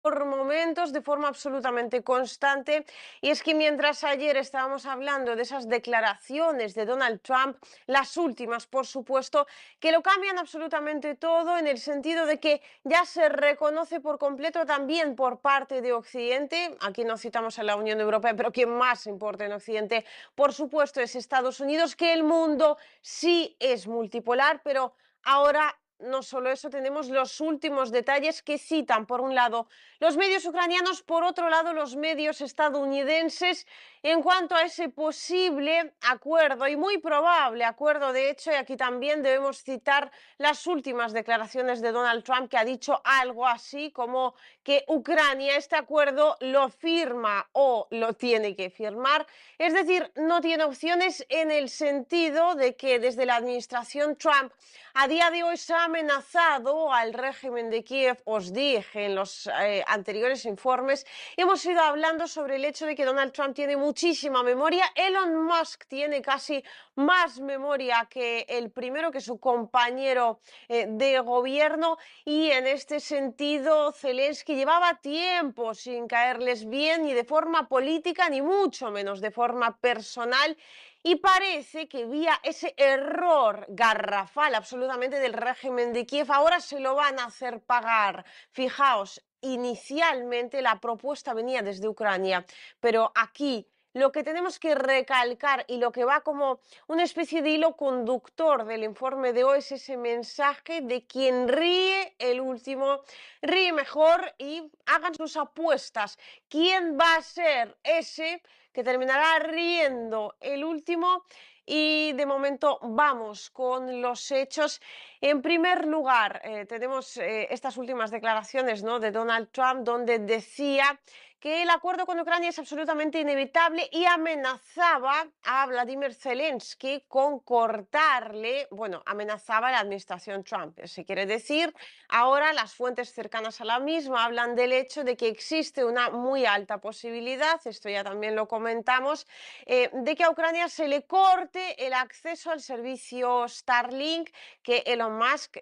por momentos de forma absolutamente constante. Y es que mientras ayer estábamos hablando de esas declaraciones de Donald Trump, las últimas, por supuesto, que lo cambian absolutamente todo en el sentido de que ya se reconoce por completo también por parte de Occidente, aquí no citamos a la Unión Europea, pero quien más importa en Occidente, por supuesto, es Estados Unidos, que el mundo sí es multipolar, pero ahora no solo eso, tenemos los últimos detalles que citan, por un lado, los medios ucranianos, por otro lado, los medios estadounidenses, en cuanto a ese posible acuerdo y muy probable acuerdo, de hecho, y aquí también debemos citar las últimas declaraciones de Donald Trump, que ha dicho algo así como que Ucrania este acuerdo lo firma o lo tiene que firmar, es decir, no tiene opciones en el sentido de que desde la administración Trump a día de hoy se ha amenazado al régimen de Kiev. Os dije en los anteriores informes, hemos ido hablando sobre el hecho de que Donald Trump tiene muchísima memoria. Elon Musk tiene casi más memoria que el primero, que su compañero de gobierno. Y en este sentido, Zelensky llevaba tiempo sin caerles bien, ni de forma política, ni mucho menos de forma personal. Y parece que vía ese error garrafal absolutamente del régimen de Kiev, ahora se lo van a hacer pagar. Fijaos, inicialmente la propuesta venía desde Ucrania, pero aquí lo que tenemos que recalcar y lo que va como una especie de hilo conductor del informe de hoy es ese mensaje de quien ríe el último, ríe mejor, y hagan sus apuestas. ¿Quién va a ser ese que terminará riendo el último? Y de momento vamos con los hechos. En primer lugar, tenemos estas últimas declaraciones, ¿no?, de Donald Trump, donde decía que el acuerdo con Ucrania es absolutamente inevitable y amenazaba a Vladimir Zelensky con cortarle, bueno, amenazaba a la administración Trump, se quiere decir. Ahora las fuentes cercanas a la misma hablan del hecho de que existe una muy alta posibilidad, esto ya también lo comentamos, de que a Ucrania se le corte el acceso al servicio Starlink que Elon Musk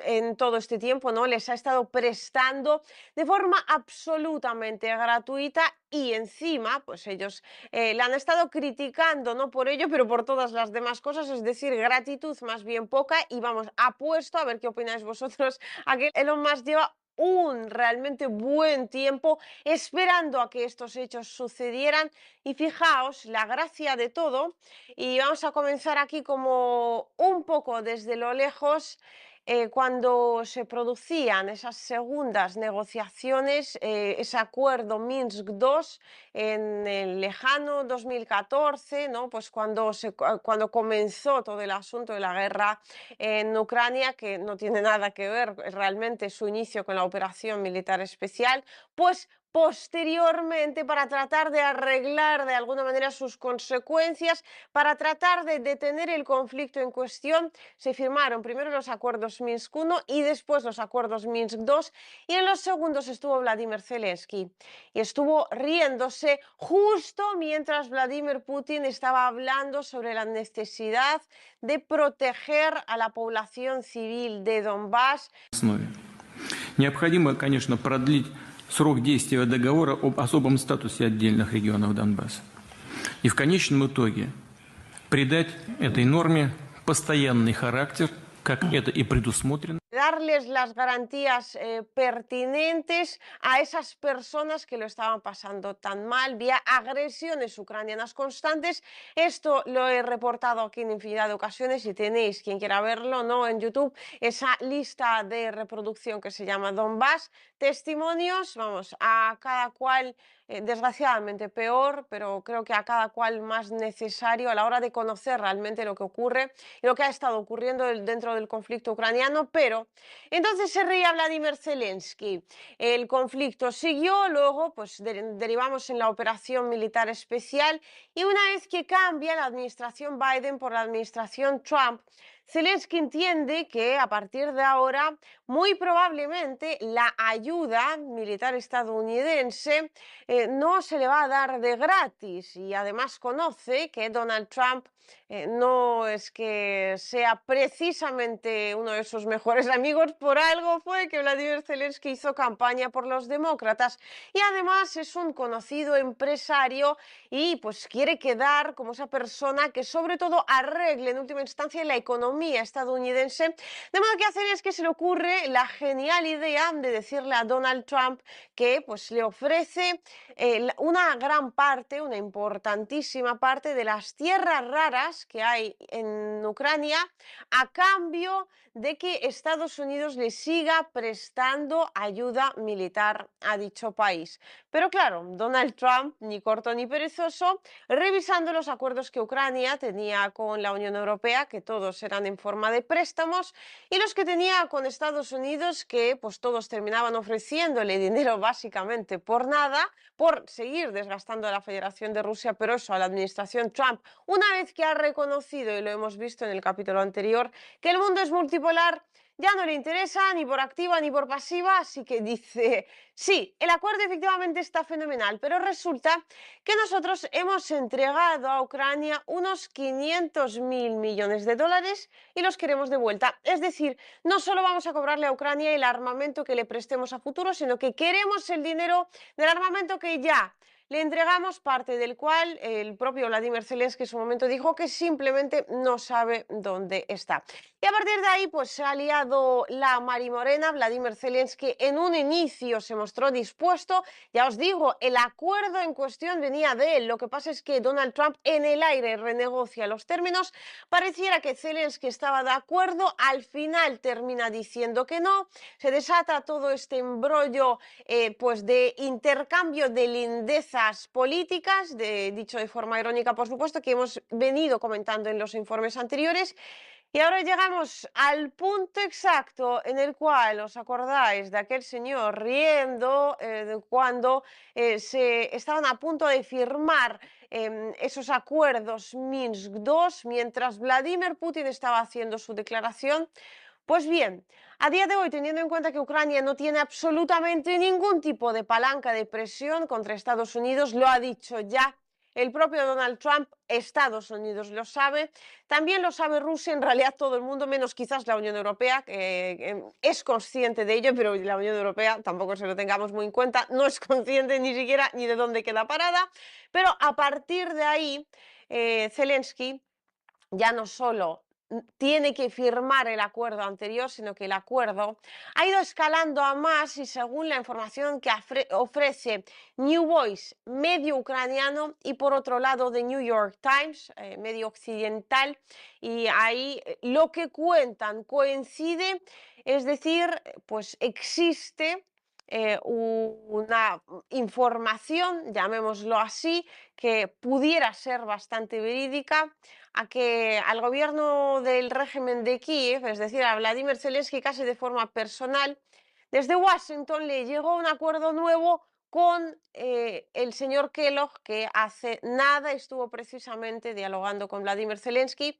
en todo este tiempo, ¿no?, les ha estado prestando de forma absolutamente gratuita. Y encima, pues ellos la han estado criticando, no por ello, pero por todas las demás cosas, es decir, gratitud más bien poca. Y vamos, apuesto, a ver qué opináis vosotros, a que Elon Musk lleva un realmente buen tiempo esperando a que estos hechos sucedieran. Y fijaos la gracia de todo, y vamos a comenzar aquí como un poco desde lo lejos. Cuando se producían esas segundas negociaciones, ese acuerdo Minsk II en el lejano 2014, ¿no?, pues cuando comenzó todo el asunto de la guerra en Ucrania, que no tiene nada que ver realmente su inicio con la operación militar especial, pues posteriormente, para tratar de arreglar de alguna manera sus consecuencias, para tratar de detener el conflicto en cuestión, se firmaron primero los acuerdos Minsk I y después los acuerdos Minsk II, y en los segundos estuvo Vladimir Zelensky y estuvo riéndose justo mientras Vladimir Putin estaba hablando sobre la necesidad de proteger a la población civil de Donbass. Основе. Необходимо, конечно, продлить срок действия договора об особом статусе отдельных регионов Донбасса. И в конечном итоге придать этой норме постоянный характер, как это и предусмотрено. Darles las garantías pertinentes a esas personas que lo estaban pasando tan mal vía agresiones ucranianas constantes. Esto lo he reportado aquí en infinidad de ocasiones y tenéis, quien quiera verlo, ¿no?, en YouTube, esa lista de reproducción que se llama Donbass. Testimonios, vamos, a cada cual, desgraciadamente peor, pero creo que a cada cual más necesario a la hora de conocer realmente lo que ocurre y lo que ha estado ocurriendo dentro del conflicto ucraniano. Pero entonces se reía Vladimir Zelensky. El conflicto siguió, luego pues derivamos en la operación militar especial, y una vez que cambia la administración Biden por la administración Trump, Zelensky entiende que a partir de ahora, muy probablemente, la ayuda militar estadounidense no se le va a dar de gratis y además conoce que Donald Trump no es que sea precisamente uno de sus mejores amigos, por algo fue que Vladimir Zelensky hizo campaña por los demócratas y además es un conocido empresario y pues quiere quedar como esa persona que sobre todo arregle en última instancia la economía estadounidense, de modo que a Zelensky se le ocurre la genial idea de decirle a Donald Trump que pues le ofrece una gran parte, una importantísima parte de las tierras raras que hay en Ucrania a cambio de que Estados Unidos le siga prestando ayuda militar a dicho país. Pero claro, Donald Trump, ni corto ni perezoso, revisando los acuerdos que Ucrania tenía con la Unión Europea, que todos eran en forma de préstamos, y los que tenía con Estados Unidos, que pues todos terminaban ofreciéndole dinero básicamente por nada, por seguir desgastando a la Federación de Rusia, pero eso a la administración Trump, una vez que ha reconocido, y lo hemos visto en el capítulo anterior, que el mundo es multipolar, ya no le interesa ni por activa ni por pasiva, así que dice, sí, el acuerdo efectivamente está fenomenal, pero resulta que nosotros hemos entregado a Ucrania unos 500.000 millones de dólares y los queremos de vuelta. Es decir, no solo vamos a cobrarle a Ucrania el armamento que le prestemos a futuro, sino que queremos el dinero del armamento que ya le entregamos, parte del cual el propio Vladimir Zelensky en su momento dijo que simplemente no sabe dónde está. Y a partir de ahí pues se ha liado la marimorena. Vladimir Zelensky en un inicio se mostró dispuesto, ya os digo, el acuerdo en cuestión venía de él, lo que pasa es que Donald Trump en el aire renegocia los términos, pareciera que Zelensky estaba de acuerdo, al final termina diciendo que no, se desata todo este embrollo pues de intercambio de lindezas políticas, dicho de forma irónica por supuesto, que hemos venido comentando en los informes anteriores. Y ahora llegamos al punto exacto en el cual os acordáis de aquel señor riendo de cuando se estaban a punto de firmar esos acuerdos Minsk II mientras Vladimir Putin estaba haciendo su declaración. Pues bien, a día de hoy, teniendo en cuenta que Ucrania no tiene absolutamente ningún tipo de palanca de presión contra Estados Unidos, lo ha dicho ya el propio Donald Trump, Estados Unidos lo sabe, también lo sabe Rusia, en realidad todo el mundo, menos quizás la Unión Europea, que es consciente de ello, pero la Unión Europea, tampoco se lo tengamos muy en cuenta, no es consciente ni siquiera ni de dónde queda parada, pero a partir de ahí, Zelensky ya no solo tiene que firmar el acuerdo anterior, sino que el acuerdo ha ido escalando a más y según la información que ofrece New Voice, medio ucraniano, y por otro lado The New York Times, medio occidental, y ahí lo que cuentan coincide, es decir, pues existe una información, llamémoslo así, que pudiera ser bastante verídica, a que al gobierno del régimen de Kiev, es decir, a Vladimir Zelensky casi de forma personal, desde Washington le llegó un acuerdo nuevo con el señor Kellogg, que hace nada estuvo precisamente dialogando con Vladimir Zelensky.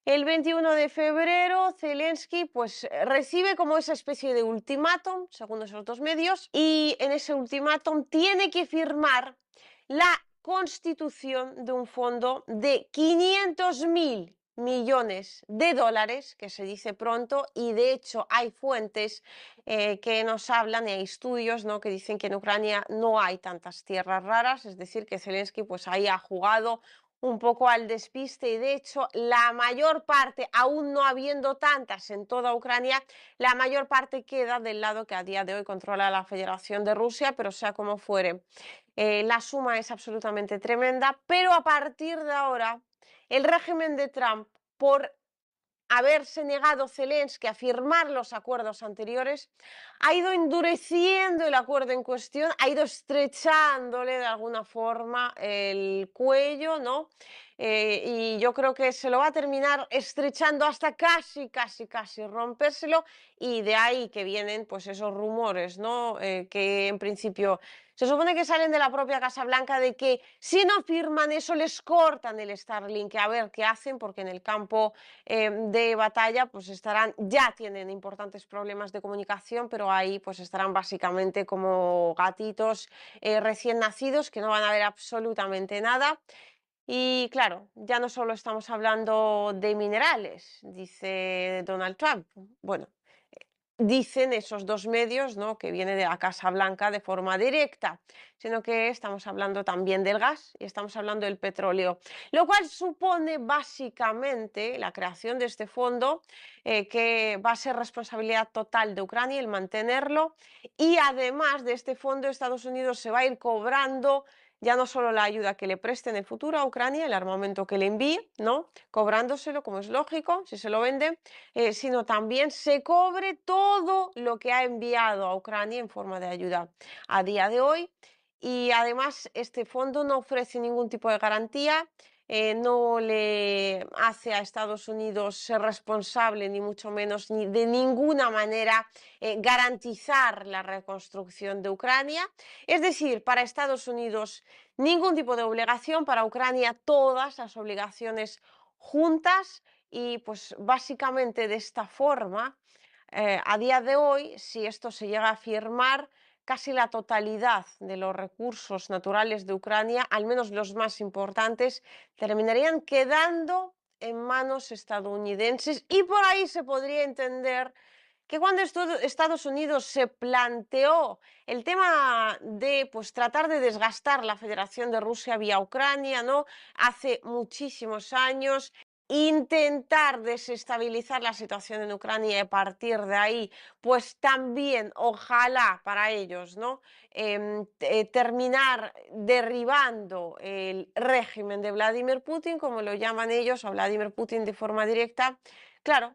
El 21 de febrero, Zelensky pues recibe como esa especie de ultimátum, según esos dos medios, y en ese ultimátum tiene que firmar la constitución de un fondo de 500.000 millones de dólares, que se dice pronto, y de hecho hay fuentes que nos hablan y hay estudios, ¿no?, que dicen que en Ucrania no hay tantas tierras raras, es decir, que Zelensky pues ahí ha jugado un poco al despiste y de hecho la mayor parte, aún no habiendo tantas en toda Ucrania, la mayor parte queda del lado que a día de hoy controla la Federación de Rusia, pero sea como fuere. La suma es absolutamente tremenda, pero a partir de ahora, el régimen de Trump, por haberse negado Zelensky a firmar los acuerdos anteriores, ha ido endureciendo el acuerdo en cuestión, ha ido estrechándole de alguna forma el cuello, ¿no? y yo creo que se lo va a terminar estrechando hasta casi, casi, casi rompérselo, y de ahí que vienen pues esos rumores, ¿no? Que en principio se supone que salen de la propia Casa Blanca de que si no firman eso les cortan el Starlink, a ver qué hacen, porque en el campo de batalla pues estarán, ya tienen importantes problemas de comunicación, pero ahí pues estarán básicamente como gatitos recién nacidos que no van a ver absolutamente nada. Y claro, ya no solo estamos hablando de minerales, dice Donald Trump. Bueno, dicen esos dos medios, ¿no?, que viene de la Casa Blanca de forma directa, sino que estamos hablando también del gas y estamos hablando del petróleo, lo cual supone básicamente la creación de este fondo, que va a ser responsabilidad total de Ucrania el mantenerlo, y además de este fondo Estados Unidos se va a ir cobrando ya no solo la ayuda que le preste en el futuro a Ucrania, el armamento que le envíe, ¿no?, cobrándoselo como es lógico si se lo vende, sino también se cobre todo lo que ha enviado a Ucrania en forma de ayuda a día de hoy. Y además este fondo no ofrece ningún tipo de garantía, no le hace a Estados Unidos ser responsable, ni mucho menos, ni de ninguna manera garantizar la reconstrucción de Ucrania. Es decir, para Estados Unidos ningún tipo de obligación, para Ucrania todas las obligaciones juntas. Y pues básicamente de esta forma, a día de hoy, si esto se llega a firmar, casi la totalidad de los recursos naturales de Ucrania, al menos los más importantes, terminarían quedando en manos estadounidenses, y por ahí se podría entender que cuando Estados Unidos se planteó el tema de pues tratar de desgastar la Federación de Rusia vía Ucrania, ¿no?, hace muchísimos años, intentar desestabilizar la situación en Ucrania y a partir de ahí, pues también, ojalá para ellos, ¿no?, terminar derribando el régimen de Vladimir Putin, como lo llaman ellos, o Vladimir Putin de forma directa. Claro,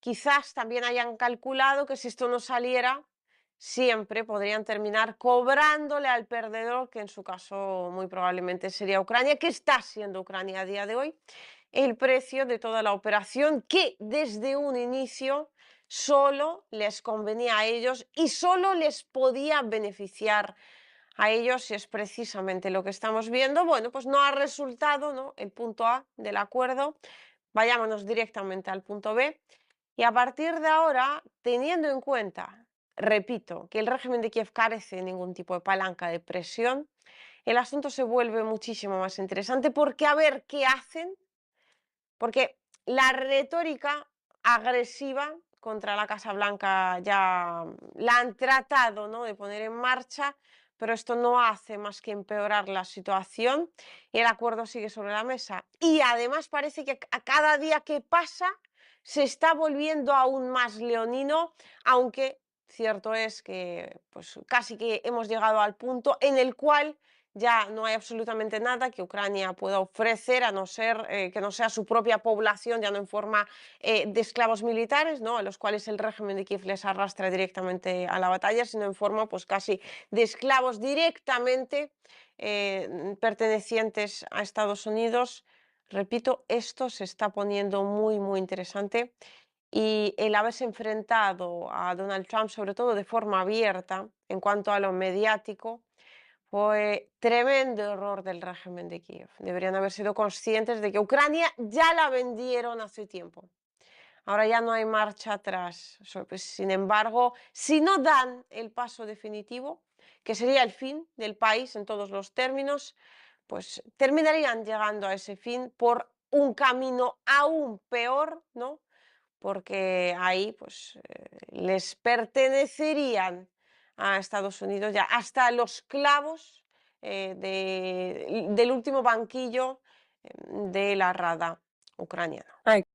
quizás también hayan calculado que si esto no saliera, siempre podrían terminar cobrándole al perdedor, que en su caso muy probablemente sería Ucrania, que está siendo Ucrania a día de hoy, el precio de toda la operación, que desde un inicio solo les convenía a ellos y solo les podía beneficiar a ellos, y es precisamente lo que estamos viendo. Bueno, pues no ha resultado, ¿no?, el punto A del acuerdo. Vayámonos directamente al punto B. Y a partir de ahora, teniendo en cuenta, repito, que el régimen de Kiev carece de ningún tipo de palanca de presión, el asunto se vuelve muchísimo más interesante, porque a ver qué hacen, porque la retórica agresiva contra la Casa Blanca ya la han tratado, ¿no?, de poner en marcha, pero esto no hace más que empeorar la situación y el acuerdo sigue sobre la mesa. Y además parece que a cada día que pasa se está volviendo aún más leonino, aunque cierto es que pues casi que hemos llegado al punto en el cual ya no hay absolutamente nada que Ucrania pueda ofrecer, a no ser que no sea su propia población, ya no en forma de esclavos militares, ¿no?, a los cuales el régimen de Kiev les arrastra directamente a la batalla, sino en forma pues casi de esclavos directamente pertenecientes a Estados Unidos. Repito, esto se está poniendo muy, muy interesante, y el haberse enfrentado a Donald Trump, sobre todo de forma abierta, en cuanto a lo mediático, fue tremendo error del régimen de Kiev. Deberían haber sido conscientes de que Ucrania ya la vendieron hace tiempo. Ahora ya no hay marcha atrás. Pues, sin embargo, si no dan el paso definitivo, que sería el fin del país en todos los términos, pues terminarían llegando a ese fin por un camino aún peor, ¿no? Porque ahí pues les pertenecerían a Estados Unidos ya hasta los clavos del último banquillo de la Rada ucraniana.